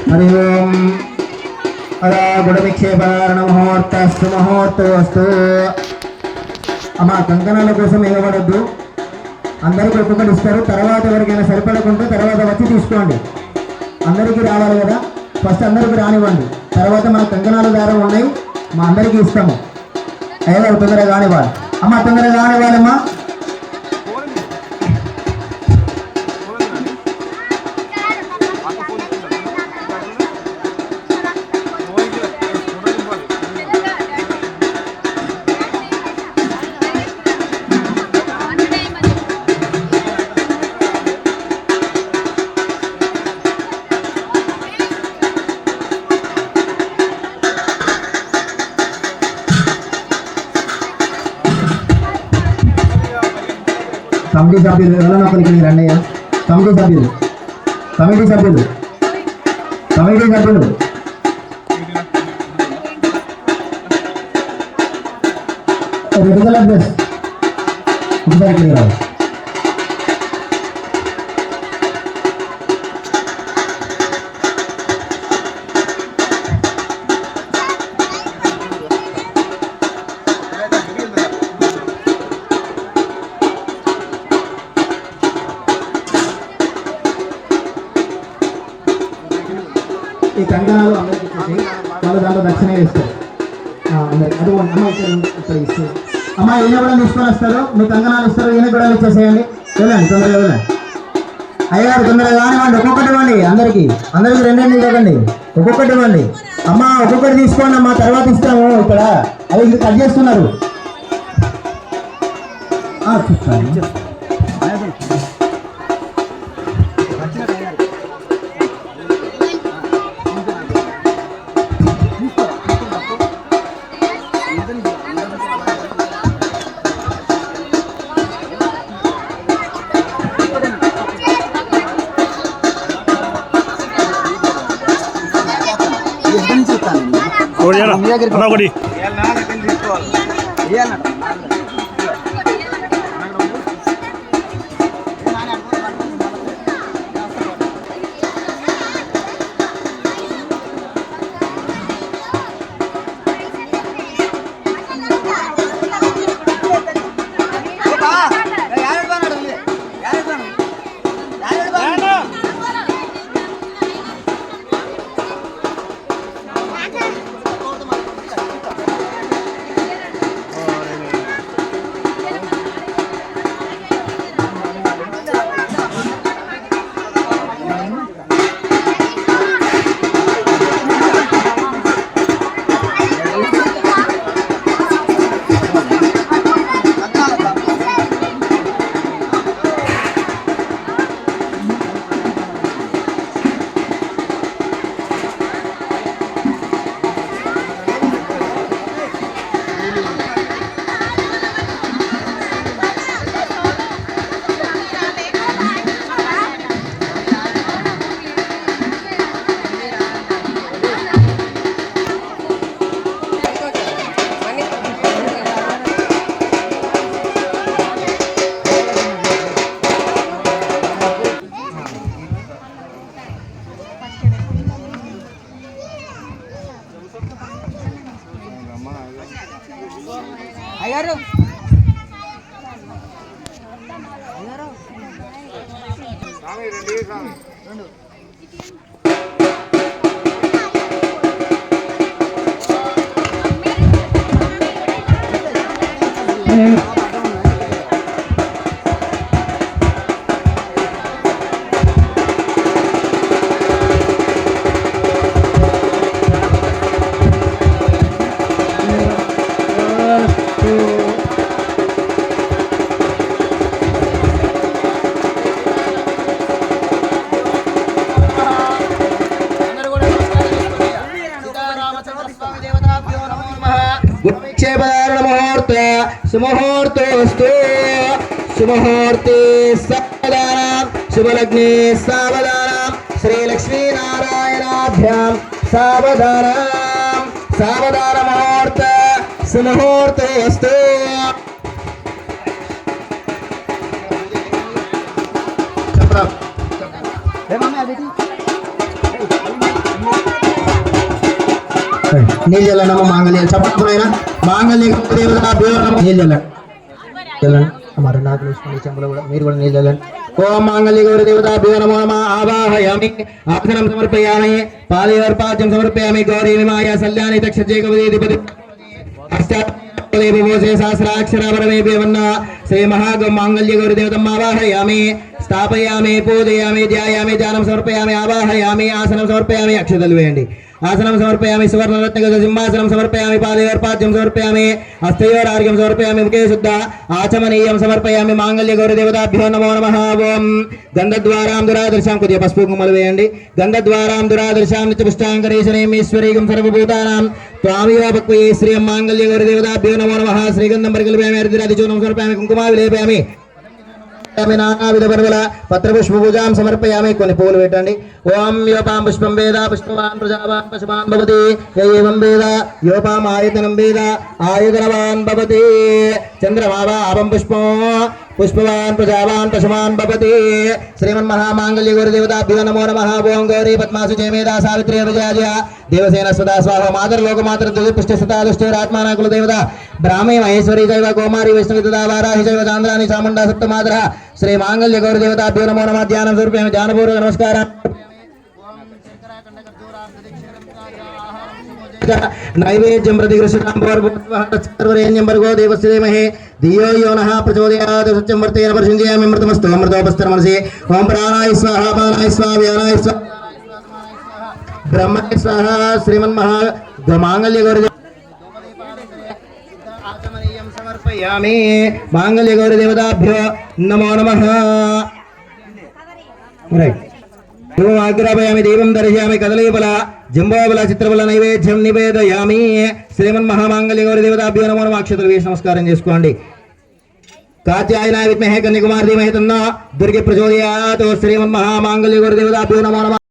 हरि ओम अदा गुडविक्षेपारण मुहूर्तस्तु मुहूर्तोस्तु అమ్మ కంకణాల కోసం ఎగబడద్దు. అందరికీ ఒక్కొక్కటి ఇస్తారు. తర్వాత ఎవరికైనా సరిపడకుంటే తర్వాత వచ్చి తీసుకోండి. అందరికీ రావాలి కదా, ఫస్ట్ అందరికీ రానివ్వండి. తర్వాత మన కంకణాల దారం ఉన్నాయి, మా అందరికీ ఇస్తాము. అయ్యగారు తొందరగా కానివ్వాలి. అమ్మ తొందరగా కానివ్వాలమ్మా. కమిటీ సభ్యులు ఎవరైనా ఒకరికి రండియ్యా. కమిటీ సభ్యులు కమిటీ సభ్యులు కమిటీ సభ్యులు రెడ్ కలర్ డ్రెస్ ఒకసారి ఇక్కడ రావు. ఈ కంకణాలు అందరికి ఇచ్చేసి వాళ్ళు దాంట్లో దక్షిణ వేస్తారు. అందరికి అది అమ్మ ఇక్కడ ఇస్తారు. అమ్మ ఈయన కూడా తీసుకొని వస్తారు. మీ కంకణాలు ఇస్తారు, ఈయన కూడా ఇచ్చేసేయండి. వెళ్ళండి తొందరగా వెళ్ళండి. అయ్యగారు తొందరగా కానివ్వండి. ఒక్కొక్కటి ఇవ్వండి అందరికి రెండేళ్ళు ఇవ్వకండి, ఒక్కొక్కటి ఇవ్వండి. అమ్మ ఒక్కొక్కటి తీసుకోండి అమ్మ, తర్వాత ఇస్తాము. ఇక్కడ అవి ఇంకా కట్ చేస్తున్నారు. చూస్తాను ఒకటి అయ్యారు मुहूर्त सुमुहूर्तोस्तु सुमुहूर्ते सावधानम शुभलग्ने सावधानम श्री लक्ष्मी नारायणाभ्यां सावधानम सावधान मुहूर्त सुमुहूर्तोस्तु నీళ్ళు చల్లనమ్మ మాంగళ్యం చెప్పకపోయినా మాంగళ్య దేవతాభ్యో నమః నీళ్ళు చల్లండి అమ్మ రెండు ఆకులు వేసుకోండి చెంబులో కూడా మీరు కూడా నీళ్ళు చల్లండి ఓం మాంగళ్య గౌరి దేవతాభ్యో నమో నమః ఆవాహయామి ఆసనం సమర్పయామి పాదయోర్పాద్యం సమర్పయామి గౌరీ విమాయ సల్యాని తక్షజే కవదేధిపతి सहस्राक्षरावरमेवन्न श्री महागौ मांगल्य गौरी देवतम् आवाहयामि स्थापयामि पूजयामि ध्यायामि ध्यानं समर्पयामि आवाहयामि आसनं समर्पयामि अक्षतलु वेयंడి आसनं समर्पयामि सुवर्णरत्नगत सिंहासनं समर्पयामि पादयोर्पाद्यं समर्पयामि हस्तयोरार्घ्यं समर्पयामि मुखे शुद्ध आचमनीयं समर्पयामि मांगल्य गौरी देवताभ्यो नमो नमः ओम गंधद्वारां दुरादर्शां కొద్దిగా పసుపు కుంకుమలు వేయండి गंधद्वारां दुरादर्शां नित्यपुष्टांकरेशनेमीश्वरीगं सर्वभूतानां त्वामियोपक्वये श्रियं मांगल्य गौरी देवताभ्यो नमो नमः श्रीगंधं परिकल्पयामि अर्धिरादिचूर्णं समर्पयामि कुङ्कुमा विलेपयामि नानाविध पर्वल पत्रपुष्प पूजां समर्पयामि కొన్ని పూలు పెట్టండి ఓం యోపాం పుష్పం వేద పుష్పవాన్ ప్రజావాన్ పశుమాన్ భవతి ఏవం వేద యోపాం ఆయతనం వేద ఆయతనవాన్ భవతి చంద్రమావాపం పుష్పం పుష్పవాన్ ప్రజావాన్ పశుమాన్ భవతి శ్రీమన్ మహామాంగళ్య గౌరీ దేవతాభ్యో నమో నమః ఓం గౌరీ పద్మాసు జయమేధా సావిత్రి విజయాజ దేవసేన సదా స్వాహ మాతర్ లోకమాతర్ దుష్ట సతా దుష్టరాత్మాన కుల దేవత బ్రాహ్మీ మహేశ్వరి దైవ కుమారి వైష్ణవి తదా వారాహి జైవ చాంద్రాని చాముండా సప్తమాతర శ్రీ మాంగళ్య గౌరీ దేవతాభ్యో నమో నమః ధ్యానం స్వరూపేణ ధ్యానపూర్వక నమస్కారం नैवेद्यं प्रतिगृह्णां भर्गो देवस्य धीमहि धियो यो नः प्रचोदयात् सत्यं वर्तेन परिषिञ्जयामि अमृतमस्तु अमृतोपस्तर मनसि ओम प्राणाय स्वाहा पानाय स्वाहा व्यानाय स्वाहा ब्रह्माय स्वाहा श्रीमन्महा मांगल्य गौरी आचमनीयं समर्पयामि मांगल्य गौरी देवताभ्यो नमो नमः राइट आग्रापयामि दीपं दर्शयामि कदलीफल जंबोबल चित्रबल नैवेद्यं निवेदयामि श्रीमन् महामांगल्य गौरी देवताभ्यो नमो नमः अक्षतलु वेసి నమస్కారం చేసుకోండి कात्यायनाय विद्महे कन्याकुमारी धीमहि तन्नो दुर्गे प्रचोदयात् श्रीमन् महामांगल्य गौरी देवताभ्यो नमो नमः।